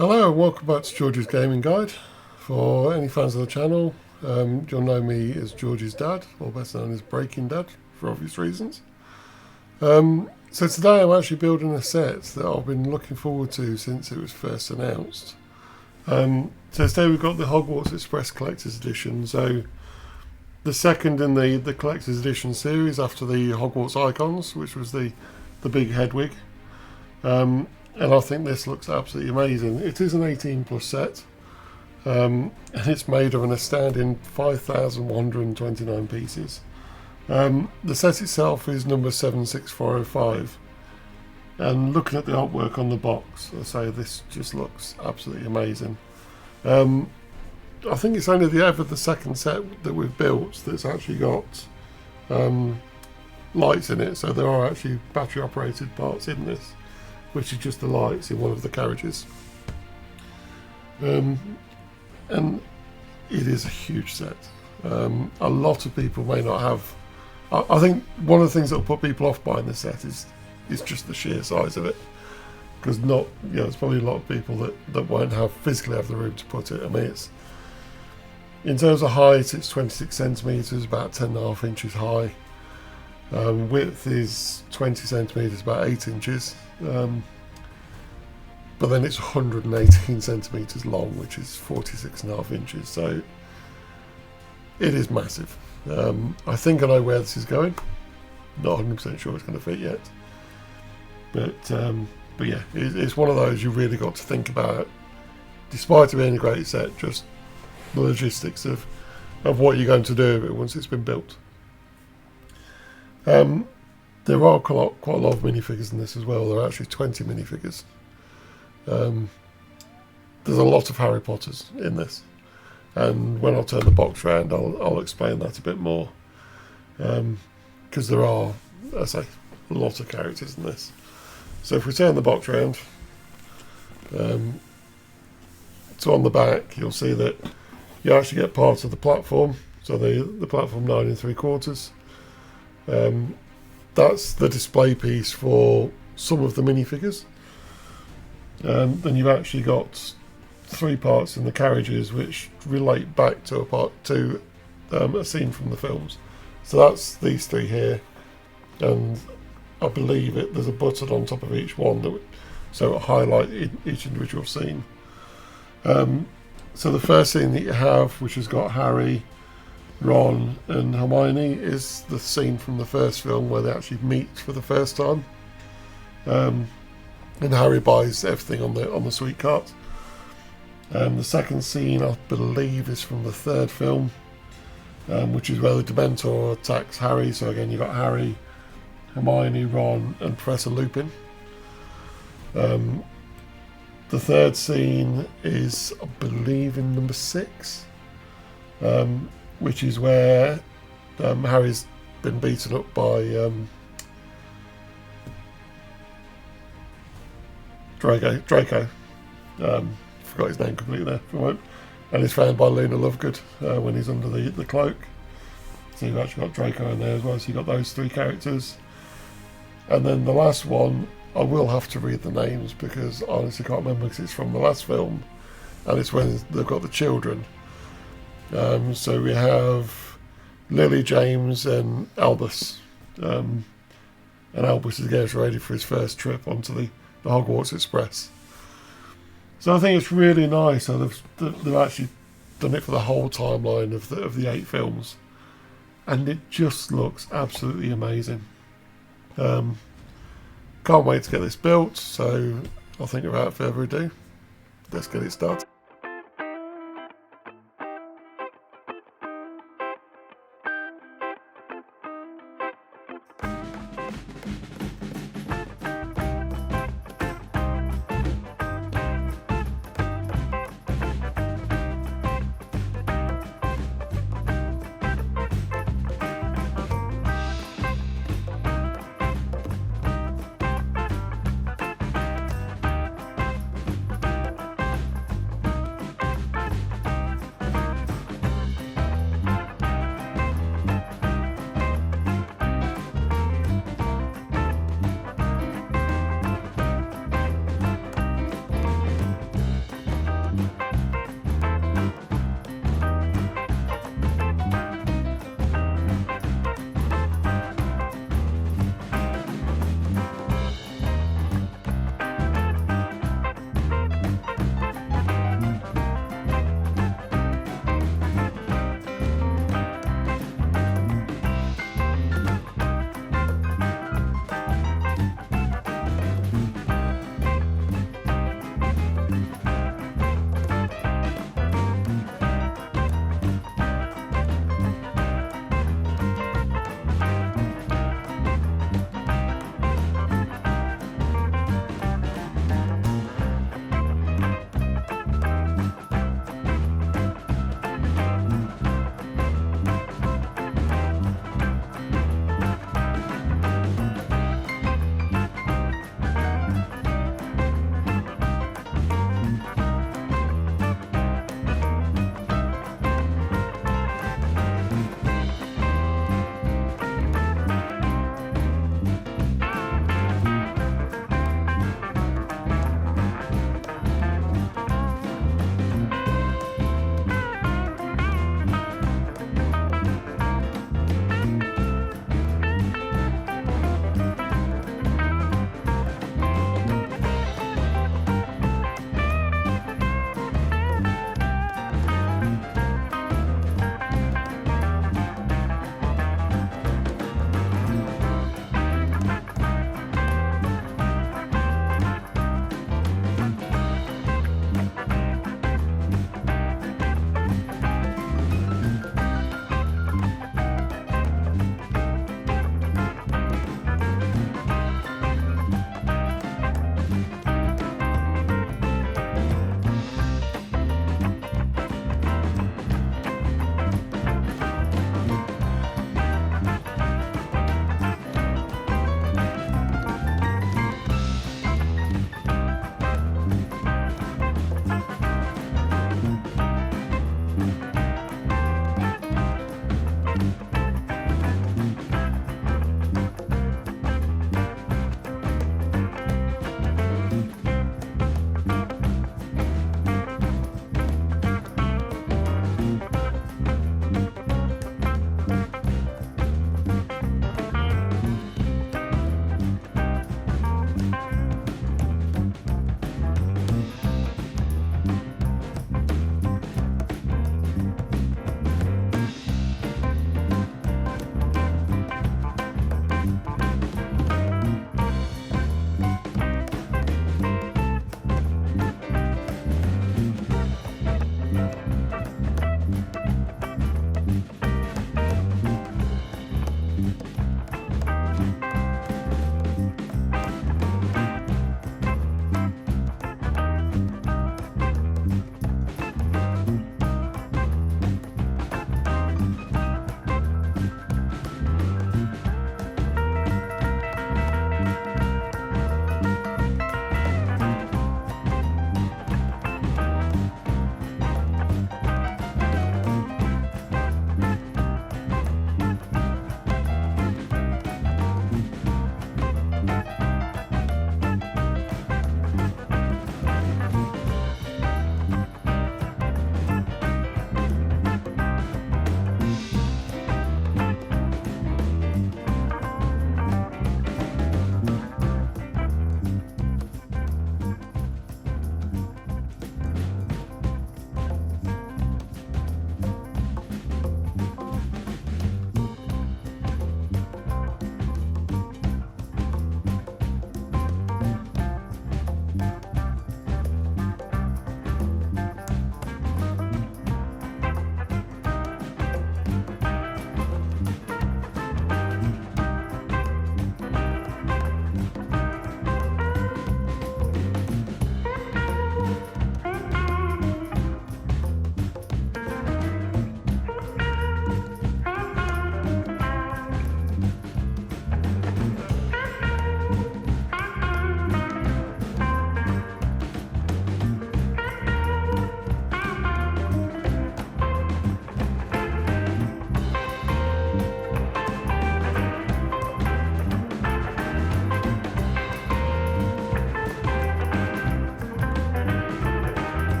Hello and welcome back to George's Gaming Guide. For any fans of the channel, you'll know me as George's dad, or better known as Breaking Dad, for obvious reasons. So today I'm actually building a set that I've been looking forward to since it was first announced. So today we've got the Hogwarts Express Collector's Edition, so the second in the Collector's Edition series after the Hogwarts Icons, which was the big Hedwig. And I think this looks absolutely amazing. It is an 18 plus set, and it's made of an astounding 5,129 pieces. The set itself is number 76405, and looking at the artwork on the box, I say this just looks absolutely amazing. I think it's only the second set that we've built that's actually got lights in it, so there are actually battery operated parts in this, which is just the lights in one of the carriages. And it is a huge set. A lot of people may not have... I think one of the things that will put people off buying this set is just the sheer size of it. Because there's probably a lot of people that won't physically have the room to put it. I mean, it's... In terms of height, it's 26 centimetres, about 10.5 inches high. Width is 20 centimetres, about 8 inches. But then it's 118 centimetres long, which is 46.5 inches, so it is massive. I think I know where this is going. Not 100% sure it's going to fit yet, but yeah, it's one of those you really got to think about. Despite it being a great set, just the logistics of what you're going to do with it once it's been built. There are quite a lot of minifigures in this as well. There are actually 20 minifigures. There's a lot of Harry Potters in this, and when I turn the box around I'll explain that a bit more, because there are, as I say, a lot of characters in this. So if we turn the box around, so on the back you'll see that you actually get part of the platform, so the platform 9 3/4. That's the display piece for some of the minifigures. Then you've actually got 3 parts in the carriages which relate back to a scene from the films. So that's these 3 here, and I believe there's a button on top of each one so it'll highlight each individual scene. So the first scene that you have, which has got Harry, Ron and Hermione, is the scene from the first film where they actually meet for the first time, and Harry buys everything on the sweet cart. The second scene, I believe, is from the third film, which is where the Dementor attacks Harry. So again, you've got Harry, Hermione, Ron and Professor Lupin. The third scene is, I believe, in number 6, which is where Harry's been beaten up by Draco. Forgot his name completely there for a moment. And he's found by Luna Lovegood when he's under the cloak. So you've actually got Draco in there as well, so you've got those 3 characters. And then the last one, I will have to read the names because I honestly can't remember, because it's from the last film and it's when they've got the children. So we have Lily, James and Albus. And Albus is getting ready for his first trip onto the Hogwarts Express. So I think it's really nice. So they've actually done it for the whole timeline of the 8 films. And it just looks absolutely amazing. Can't wait to get this built, so I think without further ado, let's get it started.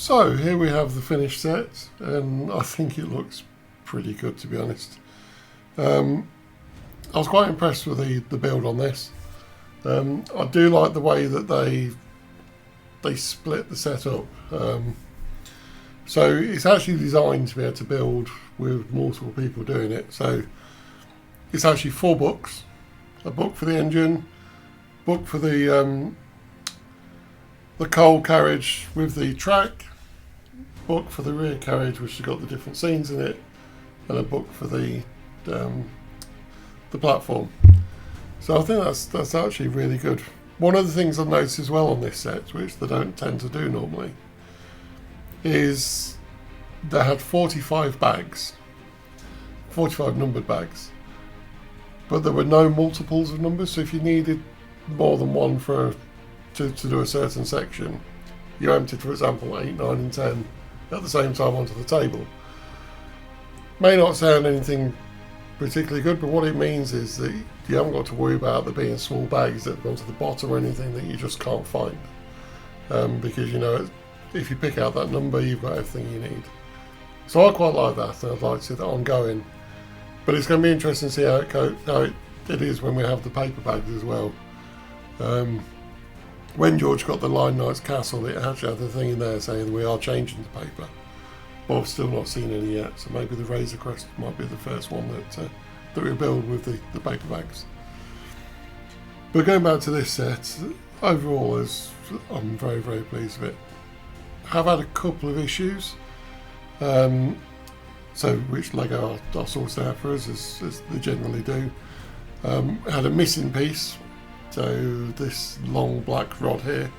So here we have the finished set, and I think it looks pretty good, to be honest. I was quite impressed with the build on this. I do like the way that they split the set up. So it's actually designed to be able to build with multiple people doing it. So it's actually 4 books: a book for the engine, book for the coal carriage with the track, book for the rear carriage which has got the different scenes in it, and a book for the platform. So I think that's actually really good. One of the things I've noticed as well on this set, which they don't tend to do normally, is they had 45 bags, 45 numbered bags, but there were no multiples of numbers. So if you needed more than one to do a certain section, you emptied, for example, 8, 9 and 10 at the same time onto the table. May not sound anything particularly good, but what it means is that you haven't got to worry about there being small bags that go to the bottom or anything that you just can't find, because you know if you pick out that number, you've got everything you need. So I quite like that, and I'd like to see that ongoing. But it's going to be interesting to see how it is when we have the paper bags as well. When George got the Line Knight's Castle, it actually had the thing in there saying we are changing the paper, but I've still not seen any yet. So maybe the Razor Crest might be the first one that we build with the paper bags. But going back to this set, overall, I'm very, very pleased with it. Have had a couple of issues, so which Lego are sorted out for us as they generally do. Had a missing piece, so this long black rod here,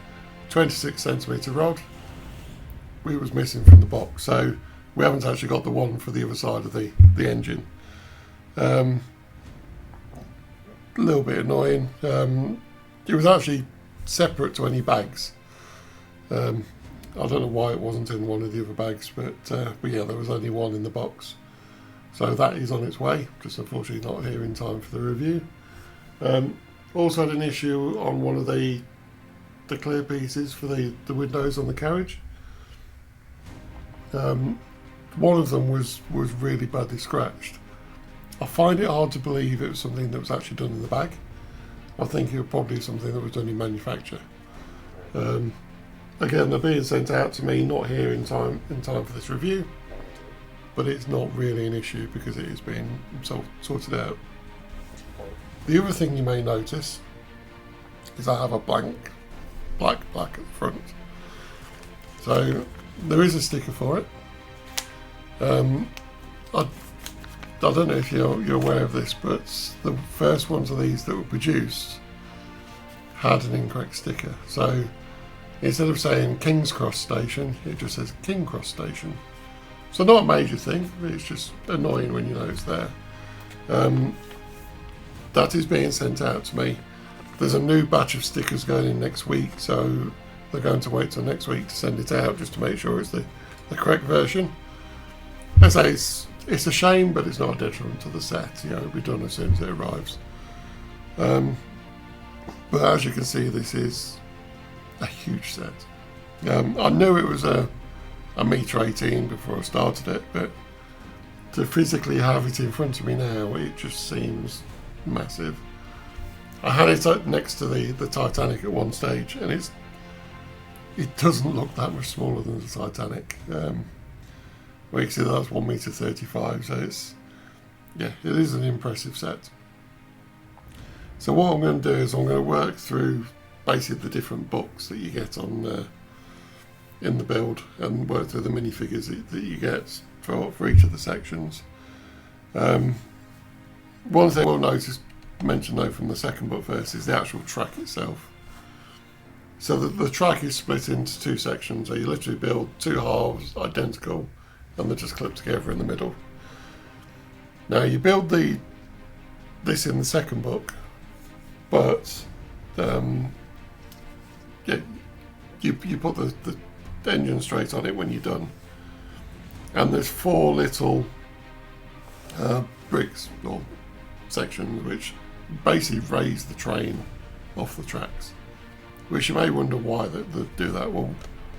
26cm rod, it was missing from the box, so we haven't actually got the one for the other side of the engine. A little bit annoying. It was actually separate to any bags. I don't know why it wasn't in one of the other bags, but yeah, there was only one in the box. So that is on its way, just unfortunately not here in time for the review. Also had an issue on one of the clear pieces for the windows on the carriage. One of them was really badly scratched. I find it hard to believe it was something that was actually done in the bag. I think it was probably something that was done in manufacture. Again, they're being sent out to me, not here in time for this review, but it's not really an issue because it is being sorted out. The other thing you may notice is I have a black at the front. So there is a sticker for it. I don't know if you're aware of this, but the first ones of these that were produced had an incorrect sticker. So instead of saying King's Cross Station, it just says King Cross Station. So not a major thing, but it's just annoying when you know it's there. That is being sent out to me. There's a new batch of stickers going in next week, so they're going to wait till next week to send it out just to make sure it's the correct version. As I say, it's a shame, but it's not a detriment to the set. You know, it'll be done as soon as it arrives. But as you can see, this is a huge set. I knew it was a metre 18 before I started it, but to physically have it in front of me now, it just seems massive. I had it up next to the Titanic at one stage, and it doesn't look that much smaller than the Titanic. Well, you can see that's 1.35 m, so it is an impressive set. So what I'm going to do is I'm going to work through basically the different books that you get on in the build, and work through the minifigures that you get for each of the sections. One thing we'll mention though from the second book first is the actual track itself. So the track is split into 2 sections, so you literally build 2 halves identical, and they're just clipped together in the middle. Now you build this in the second book, but you put the engine straight on it when you're done, and there's 4 little bricks or sections which basically raise the train off the tracks, which you may wonder why they do that. Well,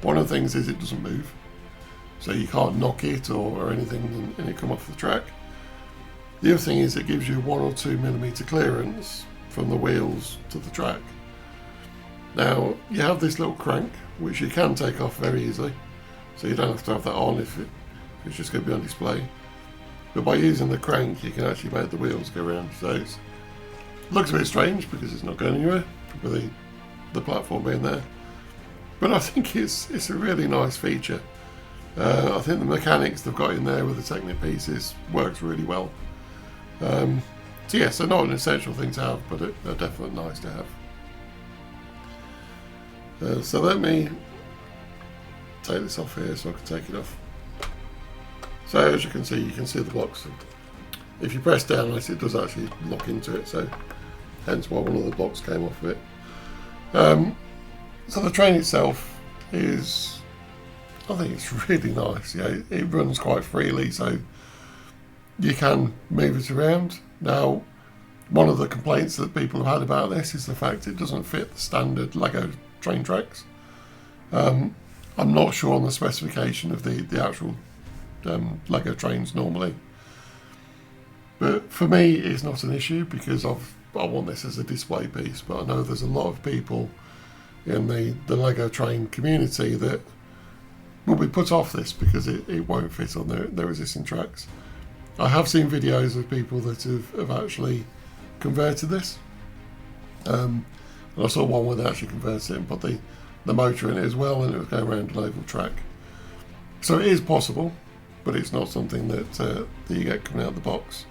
One of the things is it doesn't move, so you can't knock it or anything and it come off the track. The other thing is it gives you 1 or 2 millimeter clearance from the wheels to the track. Now you have this little crank which you can take off very easily, so you don't have to have that on if it's just going to be on display. But by using the crank you can actually make the wheels go around. So it looks a bit strange because it's not going anywhere with the platform being there. But I think it's a really nice feature. I think the mechanics they've got in there with the Technic pieces works really well. So yes, they're not an essential thing to have, but they're definitely nice to have. So let me take this off here so I can take it off. So as you can see the blocks. If you press down on it, it does actually lock into it, so hence why one of the blocks came off of it. So the train itself is, I think it's really nice. Yeah, it runs quite freely, so you can move it around. Now, one of the complaints that people have had about this is the fact it doesn't fit the standard Lego train tracks. I'm not sure on the specification of the actual Lego trains normally, but for me it's not an issue because I want this as a display piece. But I know there's a lot of people in the Lego train community that will be put off this because it won't fit on their existing tracks. I have seen videos of people that have actually converted this, and I saw one where they actually converted it and put the motor in it as well, and it would go around an oval track. So it is possible, but it's not something that you get coming out of the box.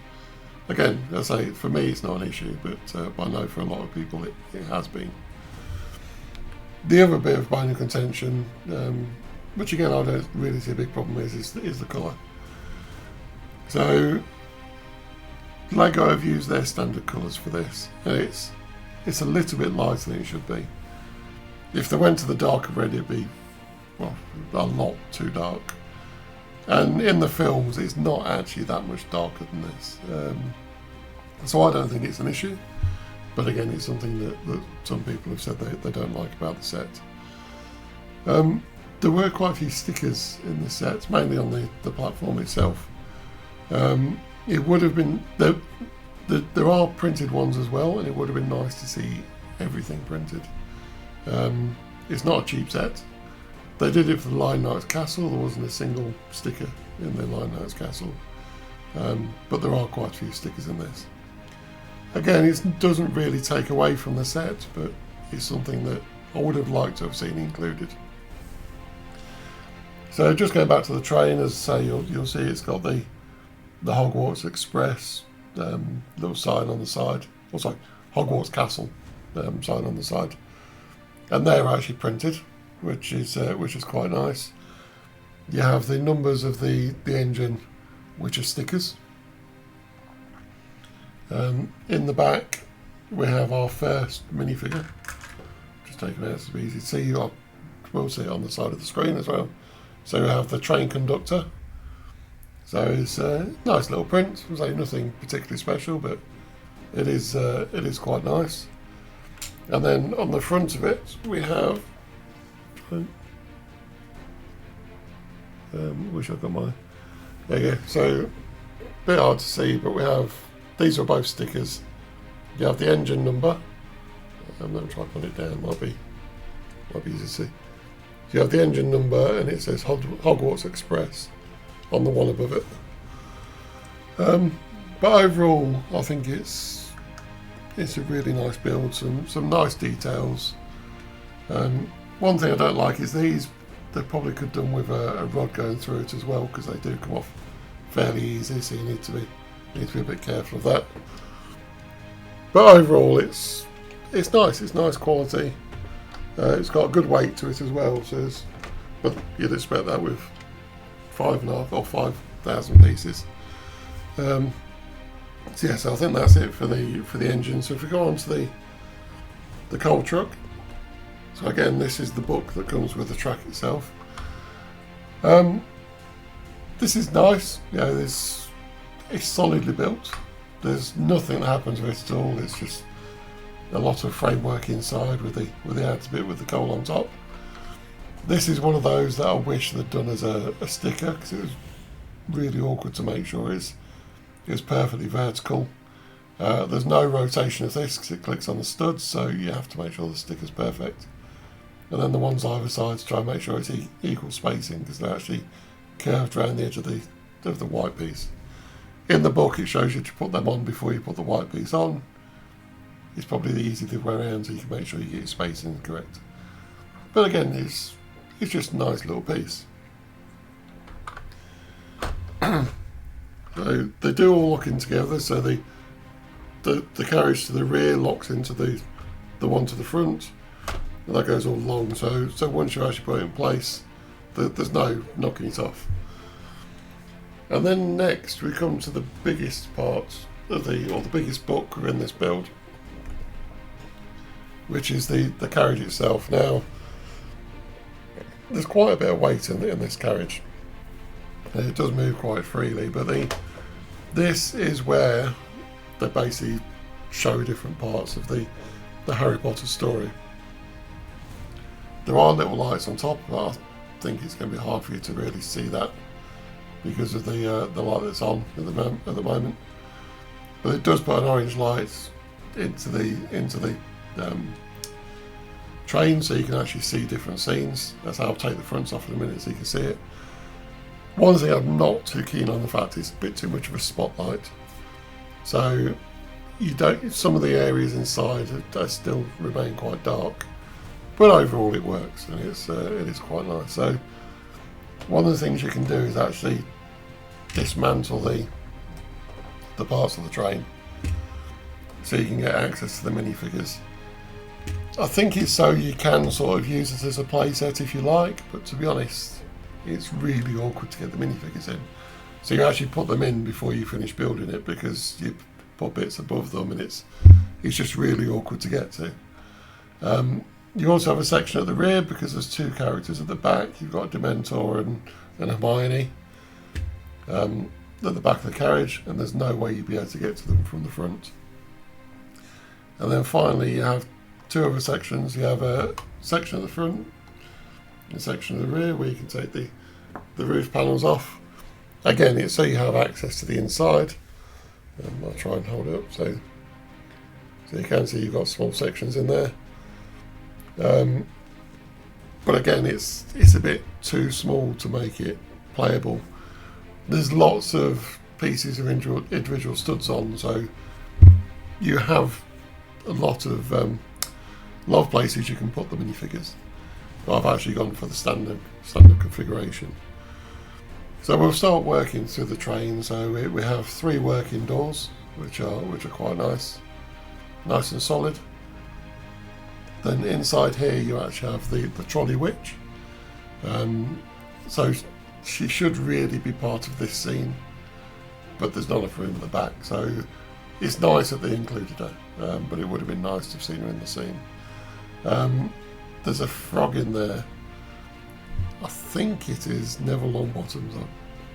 Again, as I say, for me it's not an issue, but I know for a lot of people it has been. The other bit of bone of contention, which again I don't really see a big problem is the colour. So Lego have used their standard colours for this, and it's a little bit lighter than it should be. If they went to the darker red, it'd be, well, a lot too dark. And in the films, it's not actually that much darker than this. So I don't think it's an issue. But again, it's something that some people have said they don't like about the set. There were quite a few stickers in the set, mainly on the platform itself. It would have been, there are printed ones as well, and it would have been nice to see everything printed. It's not a cheap set. They did it for the Lion Knight's Castle. There wasn't a single sticker in the Lion Knight's Castle, but there are quite a few stickers in this. Again, it doesn't really take away from the set, but it's something that I would have liked to have seen included. So just going back to the train, as I say, you'll see it's got the Hogwarts Express little sign on the side. Oh, sorry, Hogwarts Castle sign on the side, and they're actually printed, which is quite nice. You have the numbers of the engine, which are stickers. In the back, we have our first minifigure. Just taking it out so it's easy to see. We'll see it on the side of the screen as well. So we have the train conductor. So it's a nice little print. I'll say nothing particularly special, but it is quite nice. And then on the front of it, we have. Wish I got my. There you go. So a bit hard to see, but we have. These are both stickers. You have the engine number. I'm going to try to put it down. Might be easy to see. So you have the engine number, and it says Hogwarts Express on the one above it. But overall, I think it's a really nice build. Some nice details. One thing I don't like is these. They probably could have done with a rod going through it as well, because they do come off fairly easy. So you need to be a bit careful of that. But overall, it's nice. It's nice quality. It's got a good weight to it as well. So but you'd expect that with 5.5 or 5,000 pieces. So yeah, so I think that's it for the engine. So if we go on to the coal truck. So again, this is the book that comes with the track itself. This is nice. Yeah, it's solidly built. There's nothing that happens with it at all. It's just a lot of framework inside with the outer bit with the coal on top. This is one of those that I wish they'd done as a sticker, because it was really awkward to make sure it's perfectly vertical. There's no rotation of this because it clicks on the studs, so you have to make sure the sticker's perfect. And then the ones either side to try and make sure it's equal spacing, because they're actually curved around the edge of the white piece. In the book it shows you to put them on before you put the white piece on. It's probably the easy way around, so you can make sure you get your spacing correct. But again, it's just a nice little piece. So they do all lock in together, so the carriage to the rear locks into the one to the front, and that goes all along. So once you actually put it in place, there's no knocking it off. And then next we come to the biggest part of the biggest book within this build, which is the carriage itself. Now, there's quite a bit of weight in this carriage. It does move quite freely, but this is where they basically show different parts of the Harry Potter story. There are little lights on top, but I think it's going to be hard for you to really see that because of the light that's on at the moment. But it does put an orange light into the train, so you can actually see different scenes. That's how I'll take the front off in a minute so you can see it. One thing I'm not too keen on the fact is a bit too much of a spotlight. So some of the areas inside still remain quite dark, but overall it works and it is quite nice. So one of the things you can do is actually dismantle the parts of the train so you can get access to the minifigures. I think it's so you can sort of use it as a playset if you like, but to be honest, it's really awkward to get the minifigures in. So you actually put them in before you finish building it, because you put bits above them and it's just really awkward to get to. You also have a section at the rear because there's two characters at the back. You've got Dementor and Hermione at the back of the carriage, and there's no way you'd be able to get to them from the front. And then finally you have two other sections. You have a section at the front, a section at the rear where you can take the roof panels off. Again, it's so you have access to the inside. I'll try and hold it up so you can see you've got small sections in there. But again, it's a bit too small to make it playable. There's lots of pieces of individual studs on, so you have a lot of places you can put the minifigures. But I've actually gone for the standard configuration. So we'll start working through the train. So we have 3 working doors, which are quite nice and solid. Then inside here you actually have the trolley witch. So she should really be part of this scene, but there's not enough room at the back. So it's nice that they included her, but it would have been nice to have seen her in the scene. There's a frog in there. I think it is Neville Longbottom's.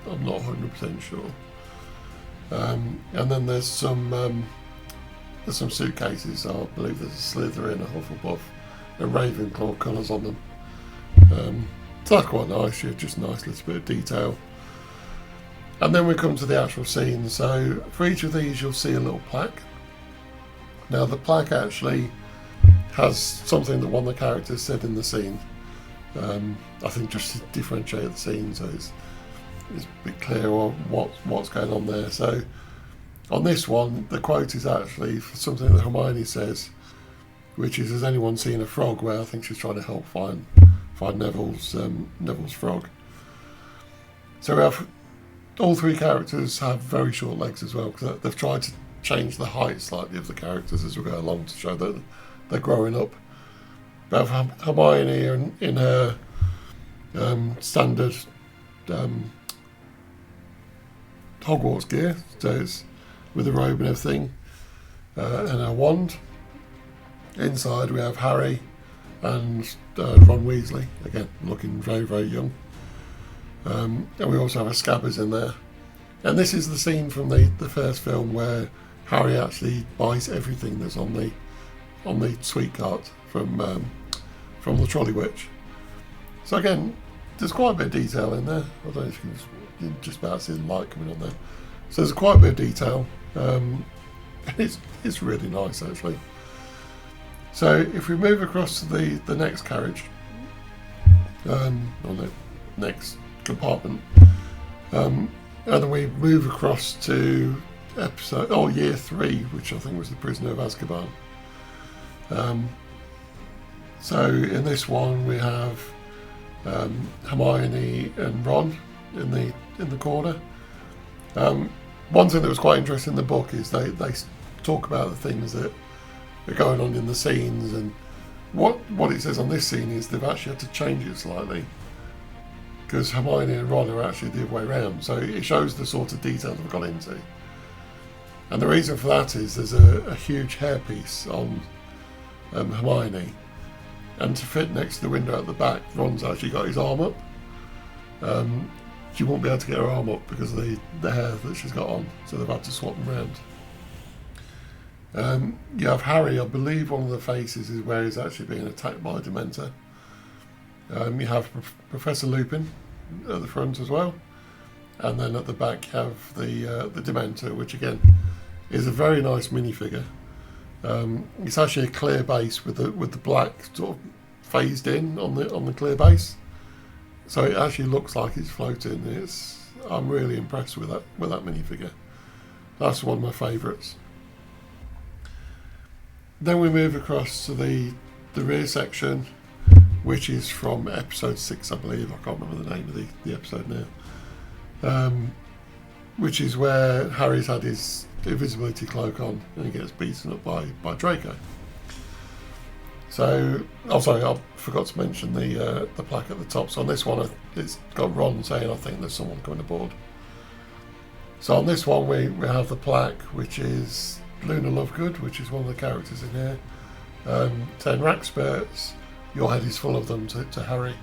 I'm not 100% sure. And then there's some suitcases. I believe there's a Slytherin, a Hufflepuff, and Ravenclaw colours on them. So that's quite nice. Just a nice little bit of detail. And then we come to the actual scene. So for each of these, you'll see a little plaque. Now the plaque actually has something that one of the characters said in the scene. I think just to differentiate the scene, so it's a bit clearer what's going on there. So on this one, the quote is actually something that Hermione says, which is, "Has anyone seen a frog?" Where I think she's trying to help find Neville's frog. So we have all 3 characters have very short legs as well, because they've tried to change the height slightly of the characters as we go along to show that they're growing up. We have Hermione in her standard Hogwarts gear, so it's with a robe and everything, and her wand. Inside we have Harry and Ron Weasley, again looking very, very young. And we also have a Scabbers in there. And this is the scene from the first film where Harry actually buys everything that's on the sweet cart from the Trolley Witch. So again, there's quite a bit of detail in there. I don't know if you can just about see the light coming on there. So there's quite a bit of detail. And it's really nice actually. So if we move across to the next carriage, or the next compartment, and then we move across to year 3, which I think was the Prisoner of Azkaban. So in this one we have Hermione and Ron in the corner. One thing that was quite interesting in the book is they talk about the things that are going on in the scenes, and what it says on this scene is they've actually had to change it slightly because Hermione and Ron are actually the other way around. So it shows the sort of detail they've gone into. And the reason for that is there's a huge hairpiece on Hermione, and to fit next to the window at the back, Ron's actually got his arm up. She won't be able to get her arm up because of the hair that she's got on, so they've had to swap them around. You have Harry, I believe one of the faces is where he's actually being attacked by a Dementor. You have Professor Lupin at the front as well, and then at the back you have the Dementor, which again is a very nice minifigure. It's actually a clear base with the black sort of phased in on the clear base, so it actually looks like it's floating. I'm really impressed with that minifigure. That's one of my favourites. Then we move across to the rear section, which is from episode 6, I believe. I can't remember the name of the episode now. Which is where Harry's had his invisibility cloak on and he gets beaten up by Draco. So, I forgot to mention the plaque at the top. So on this one, it's got Ron saying, I think there's someone coming aboard. So on this one, we have the plaque, which is Luna Lovegood, which is one of the characters in here. 10 rack spurts, your head is full of them to Harry.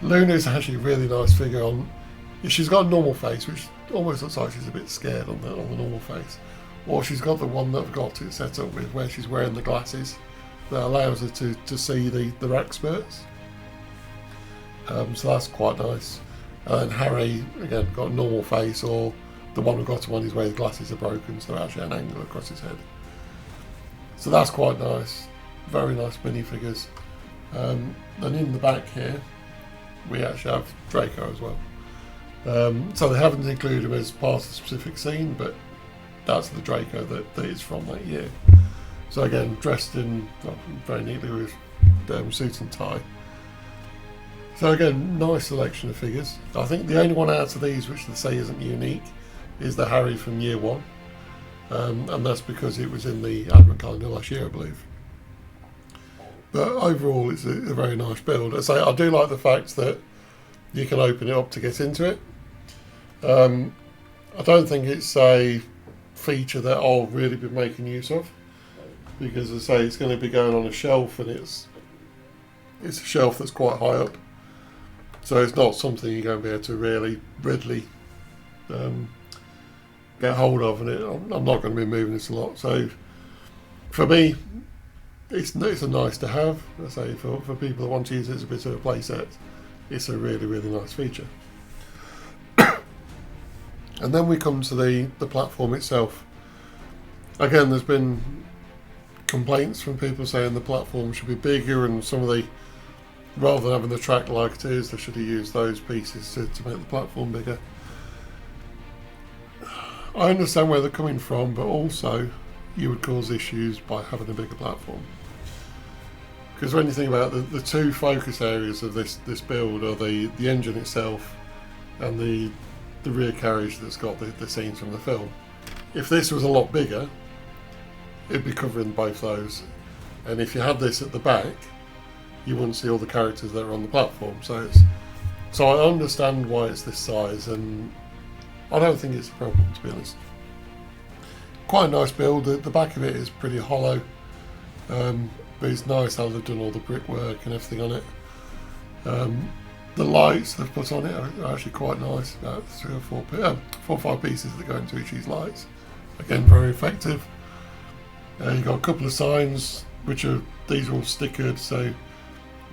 Luna is actually a really nice figure on. She's got a normal face, which almost looks like she's a bit scared on the normal face. Or she's got the one that I've got it set up with, where she's wearing the glasses that allows her to see the rack spurts. So that's quite nice. And then Harry, again, got a normal face, or the one we've got one is where the glasses are broken, so they're actually an angle across his head. So that's quite nice. Very nice minifigures. Then in the back here, we actually have Draco as well. So they haven't included him as part of the specific scene, but that's the Draco that is from that year. So again, dressed in very neatly with suit and tie. So again, nice selection of figures. I think the only one out of these which they say isn't unique is the Harry from year 1. And that's because it was in the advent calendar last year, I believe. But overall, it's a very nice build. I do like the fact that you can open it up to get into it. I don't think it's a feature that I'll really be making use of, because as I say, it's going to be going on a shelf, and it's a shelf that's quite high up, so it's not something you're going to be able to really readily get hold of, and I'm not going to be moving this a lot. So for me, it's a nice to have. I say for people that want to use it as a bit of a play set, it's a really, really nice feature. And then we come to the platform itself. Again, there's been complaints from people saying the platform should be bigger, and rather than having the track like it is, they should have used those pieces to make the platform bigger. I understand where they're coming from, but also you would cause issues by having a bigger platform. Because when you think about the two focus areas of this build are the engine itself and the rear carriage that's got the scenes from the film. If this was a lot bigger, it'd be covering both those. And if you had this at the back, you wouldn't see all the characters that are on the platform. So I understand why it's this size, and I don't think it's a problem, to be honest. Quite a nice build. The back of it is pretty hollow, but it's nice how they've done all the brickwork and everything on it. The lights they've put on it are actually quite nice. About 3 or 4 pieces that go into each of these lights. Again, very effective. You've got a couple of signs, these are all stickered, so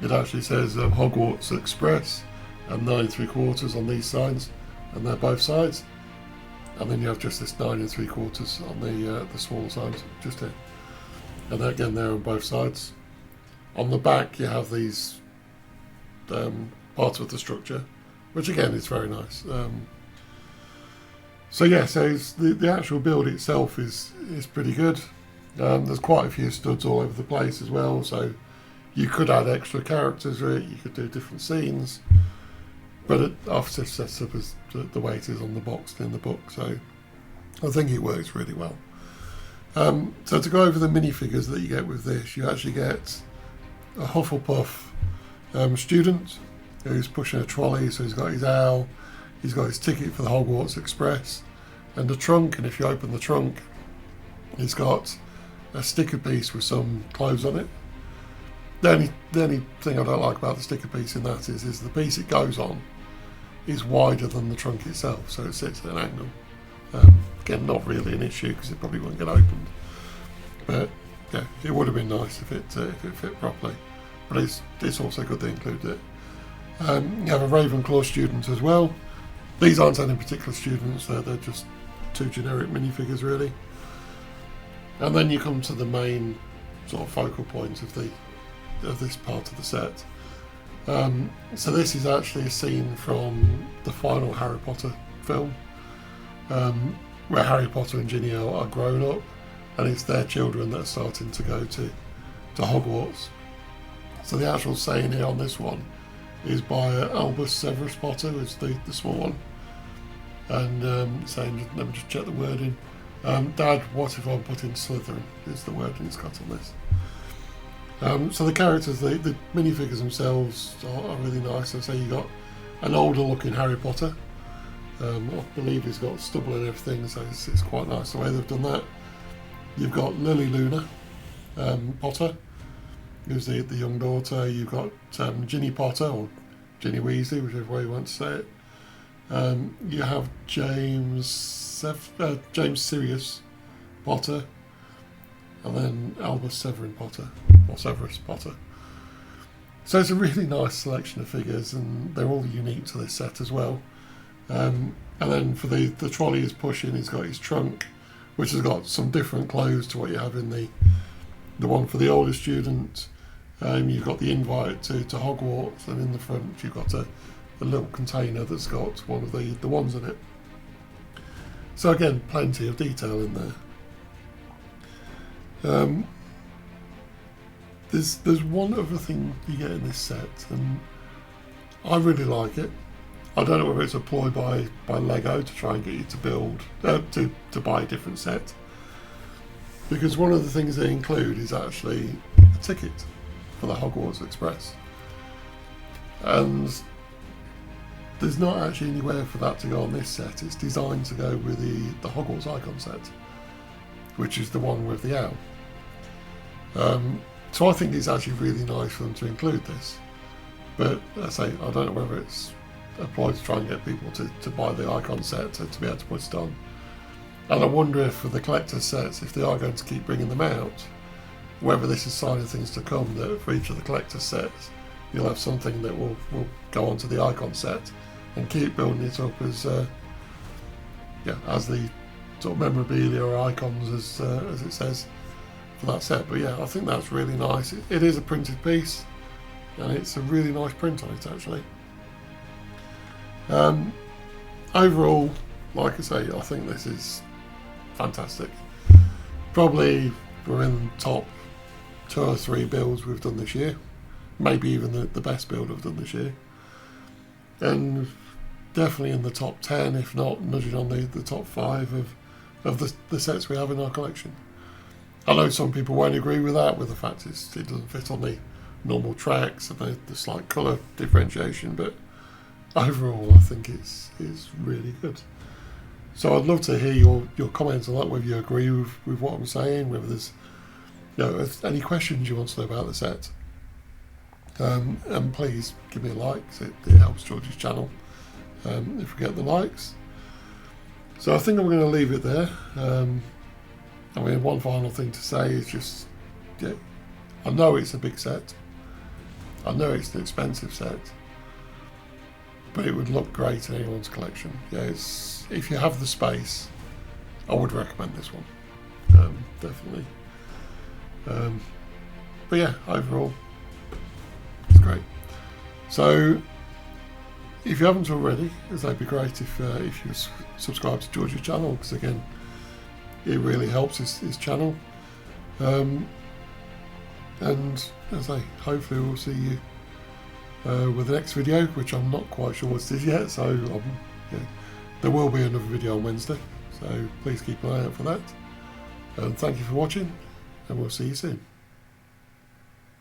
it actually says Hogwarts Express and 9 3/4 on these signs, and they're both sides. And then you have just this 9 3/4 on the smaller signs just here. And again, they're on both sides. On the back, you have these parts of the structure, which again is very nice. So the actual build itself is pretty good. There's quite a few studs all over the place as well, so you could add extra characters to it, you could do different scenes, but I've just set up as the way it is on the box in the book, so I think it works really well. So to go over the minifigures that you get with this, you actually get a Hufflepuff student who's pushing a trolley, so he's got his owl, he's got his ticket for the Hogwarts Express, and a trunk, and if you open the trunk, he's got a sticker piece with some clothes on it. The only thing I don't like about the sticker piece in that is the piece it goes on is wider than the trunk itself, so it sits at an angle. Again, not really an issue because it probably wouldn't get opened, but yeah, it would have been nice if it fit properly. But it's also good they included it. You have a Ravenclaw student as well. These aren't any particular students; they're just two generic minifigures, really. And then you come to the main sort of focal point of this part of the set. So this is actually a scene from the final Harry Potter film, where Harry Potter and Ginny are grown up, and it's their children that are starting to go to Hogwarts. So the actual saying here on this one is by Albus Severus Potter, who's the small one, and saying, let me just check the wording. Dad, what if I'm put in Slytherin? Is the wording it's got on this. So the characters, the minifigures themselves are really nice. So you got an older looking Harry Potter. I believe he's got stubble and everything, so it's quite nice the way they've done that. You've got Lily Luna Potter, who's the young daughter. You've got Ginny Potter, or Ginny Weasley, whichever way you want to say it. You have James Sirius Potter, and then Albus Severin Potter, or Severus Potter. So it's a really nice selection of figures, and they're all unique to this set as well. And then for the trolley he's pushing, he's got his trunk, which has got some different clothes to what you have in the one for the older student. You've got the invite to Hogwarts, and in the front you've got a little container that's got one of the wands in it. So again, plenty of detail in there. There's one other thing you get in this set, and I really like it. I don't know whether it's a ploy by Lego to try and get you to build to buy a different set, because one of the things they include is actually a ticket for the Hogwarts Express, and there's not actually anywhere for that to go on this set. It's designed to go with the Hogwarts icon set, which is the one with the owl. So I think it's actually really nice for them to include this, but as I say, I don't know whether it's applied to try and get people to buy the icon set to be able to put it on. And I wonder if for the collector's sets, if they are going to keep bringing them out, whether this is a sign of things to come, that for each of the collector's sets you'll have something that will go onto the icon set and keep building it up as the sort of memorabilia or icons as it says for that set. But yeah, I think that's really nice. It is a printed piece, and it's a really nice print on it actually. Overall, like I say, I think this is fantastic. Probably we're in the top 2 or 3 builds we've done this year, maybe even the best build I've done this year, and definitely in the top 10, if not nudging on the top 5 of the sets we have in our collection. I know some people won't agree with that, with the fact it doesn't fit on the normal tracks and the slight colour differentiation, but overall I think it's really good. So I'd love to hear your comments on that, whether you agree with what I'm saying, whether there's if any questions you want to know about the set. And please give me a like, it helps George's channel if we get the likes. So I think I'm going to leave it there. One final thing to say is just, I know it's a big set. I know it's an expensive set, but it would look great in anyone's collection. Yeah, if you have the space, I would recommend this one, definitely. But yeah, overall, it's great. So, if you haven't already, it'd be great if you subscribe to George's channel, because again, it really helps his channel. And as I say, hopefully we'll see you with the next video, which I'm not quite sure what it is yet. So there will be another video on Wednesday. So please keep an eye out for that. And thank you for watching, and we'll see you soon.